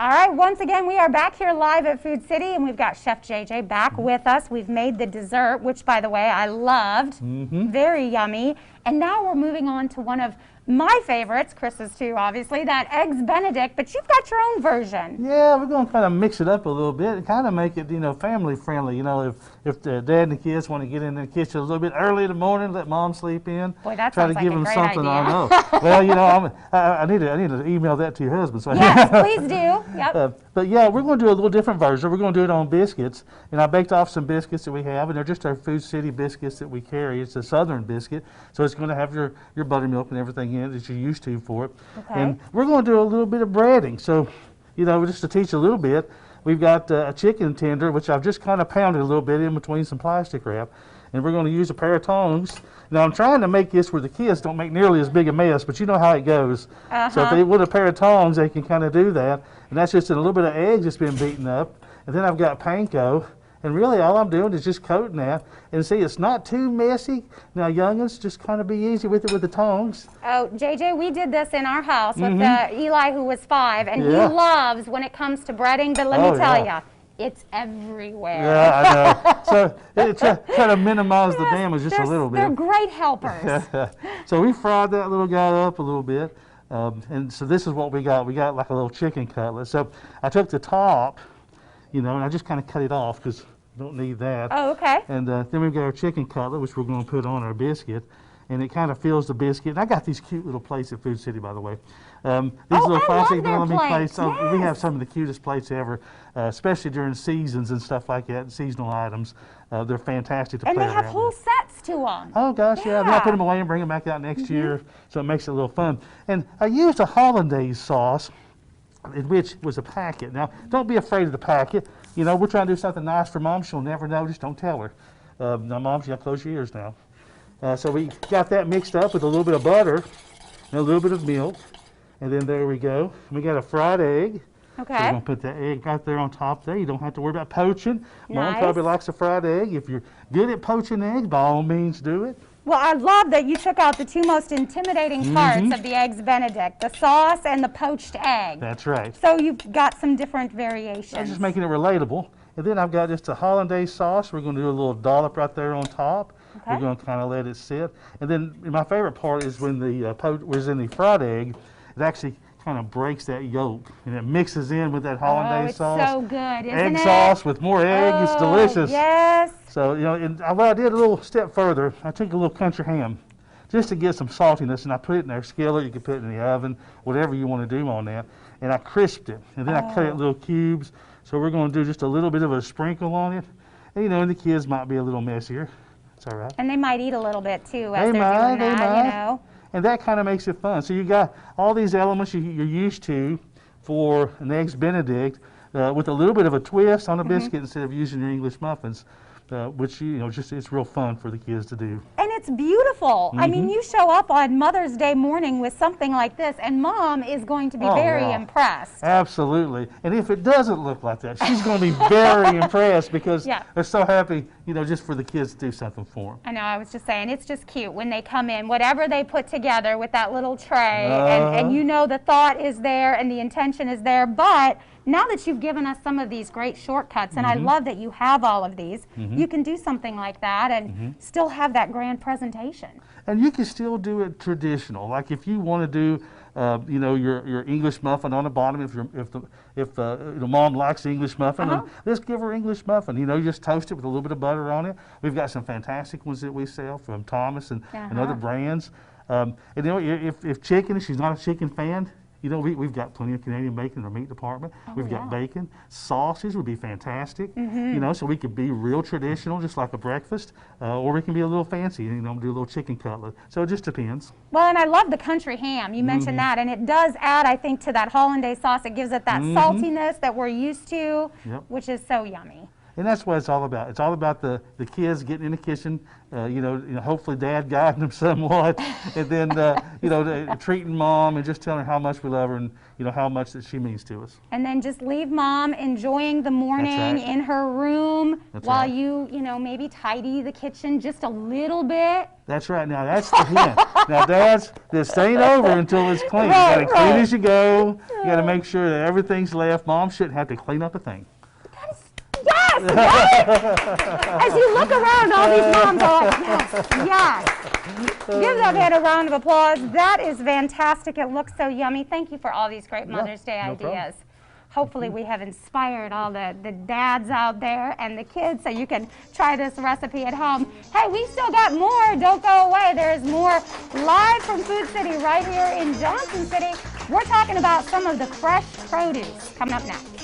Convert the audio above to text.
All right, once again, we are back here live at Food City, and we've got Chef JJ back with us. We've made the dessert, which, by the way, I loved. Very yummy. And now we're moving on to one of my favorites, Chris's too, obviously, that Eggs Benedict, but you've got your own version. Yeah, we're going to kind of mix it up a little bit and kind of make it, family friendly. If the dad and the kids want to get in the kitchen a little bit early in the morning, let mom sleep in. Boy, that try sounds to like give a them great something. idea. I know. Well, I need to email that to your husband. So Yes, please do. Yep. But yeah, we're going to do a little different version. We're going to do it on biscuits, and I baked off some biscuits that we have, and they're just our Food City biscuits that we carry. It's a Southern biscuit, so it's going to have your buttermilk and everything in it that you're used to for it. Okay. And we're going to do a little bit of breading. So, just to teach a little bit, we've got a chicken tender, which I've just kind of pounded a little bit in between some plastic wrap, and we're going to use a pair of tongs. Now, I'm trying to make this where the kids don't make nearly as big a mess, but you know how it goes. So if they with a pair of tongs, they can kind of do that. And that's just a little bit of eggs that's been beaten up. And then I've got panko. And really all I'm doing is just coating that. And see, it's not too messy. Now, youngins, just kind of be easy with it with the tongs. Oh, JJ, we did this in our house with Eli, who was 5, and he loves when it comes to breading, but let me tell you, it's everywhere. Yeah, I know. So try to minimize the damage just a little bit. They're great helpers. So we fried that little guy up a little bit. And so this is what we got. We got like a little chicken cutlet. So I took the top, and I just kind of cut it off because we don't need that. Oh, okay. And then we've got our chicken cutlet, which we're going to put on our biscuit. And it kind of fills the biscuit. And I got these cute little plates at Food City, by the way. These little plastic plates. Yes. We have some of the cutest plates ever, especially during seasons and stuff like that, seasonal items. They're fantastic to play around with. And they have whole sets to them. Oh, gosh, yeah. Then I put them away and bring them back out next year, so it makes it a little fun. And I used a hollandaise sauce, which was a packet. Now, don't be afraid of the packet. We're trying to do something nice for Mom. She'll never know. Just don't tell her. Now, Mom, you got to close your ears now. So we got that mixed up with a little bit of butter and a little bit of milk. And then there we go. We got a fried egg. Okay. So we're going to put that egg right there on top there. You don't have to worry about poaching. Mom probably likes a fried egg. If you're good at poaching eggs, by all means do it. Well, I love that you took out the two most intimidating parts of the Eggs Benedict, the sauce and the poached egg. That's right. So you've got some different variations. I'm just making it relatable. And then I've got just a hollandaise sauce. We're going to do a little dollop right there on top. Okay. We're going to kind of let it sit. And then my favorite part is when the was in the fried egg, it actually kind of breaks that yolk and it mixes in with that hollandaise sauce. Oh, it's so good, isn't it? Egg sauce with more egg. It's delicious. Yes. So, and what I did a little step further, I took a little country ham just to get some saltiness, and I put it in our skillet. You can put it in the oven, whatever you want to do on that. And I crisped it, and then I cut it in little cubes. So we're going to do just a little bit of a sprinkle on it. And, and the kids might be a little messier. It's all right. And they might eat a little bit, too, as they're doing that, And that kind of makes it fun. So you got all these elements you're used to for an Eggs Benedict with a little bit of a twist on a biscuit instead of using your English muffins, which, just it's real fun for the kids to do. And it's beautiful. I mean, you show up on Mother's Day morning with something like this, and Mom is going to be very impressed. Absolutely. And if it doesn't look like that, she's going to be very impressed because they're so happy, just for the kids to do something for them. I know, I was just saying, it's just cute when they come in, whatever they put together with that little tray, and the thought is there and the intention is there, but now that you've given us some of these great shortcuts, and I love that you have all of these, you can do something like that and still have that grand presentation. And you can still do it traditional. Like if you want to do, your English muffin on the bottom. If Mom likes the English muffin, then let's give her English muffin. Just toast it with a little bit of butter on it. We've got some fantastic ones that we sell from Thomas and other brands. And if chicken, if she's not a chicken fan, we've got plenty of Canadian bacon in our meat department. We've got bacon. Sausage would be fantastic. So we could be real traditional, just like a breakfast, or we can be a little fancy, do a little chicken cutlet. So it just depends. Well, and I love the country ham. You mentioned that, and it does add, I think, to that hollandaise sauce. It gives it that saltiness that we're used to, which is so yummy. And that's what it's all about. It's all about the kids getting in the kitchen, hopefully Dad guiding them somewhat, and then, treating Mom and just telling her how much we love her and, how much that she means to us. And then just leave Mom enjoying the morning in her room while you, maybe tidy the kitchen just a little bit. That's right. Now, that's the hint. Now, Dads, this ain't over until it's clean. You got to clean as you go. You got to make sure that everything's left. Mom shouldn't have to clean up a thing. Yes, right? As you look around, all these moms are like, yes. Give that man a round of applause. That is fantastic. It looks so yummy. Thank you for all these great Mother's Day ideas. Hopefully we have inspired all the dads out there and the kids so you can try this recipe at home. Hey, we still got more. Don't go away. There's more live from Food City right here in Johnson City. We're talking about some of the fresh produce coming up next.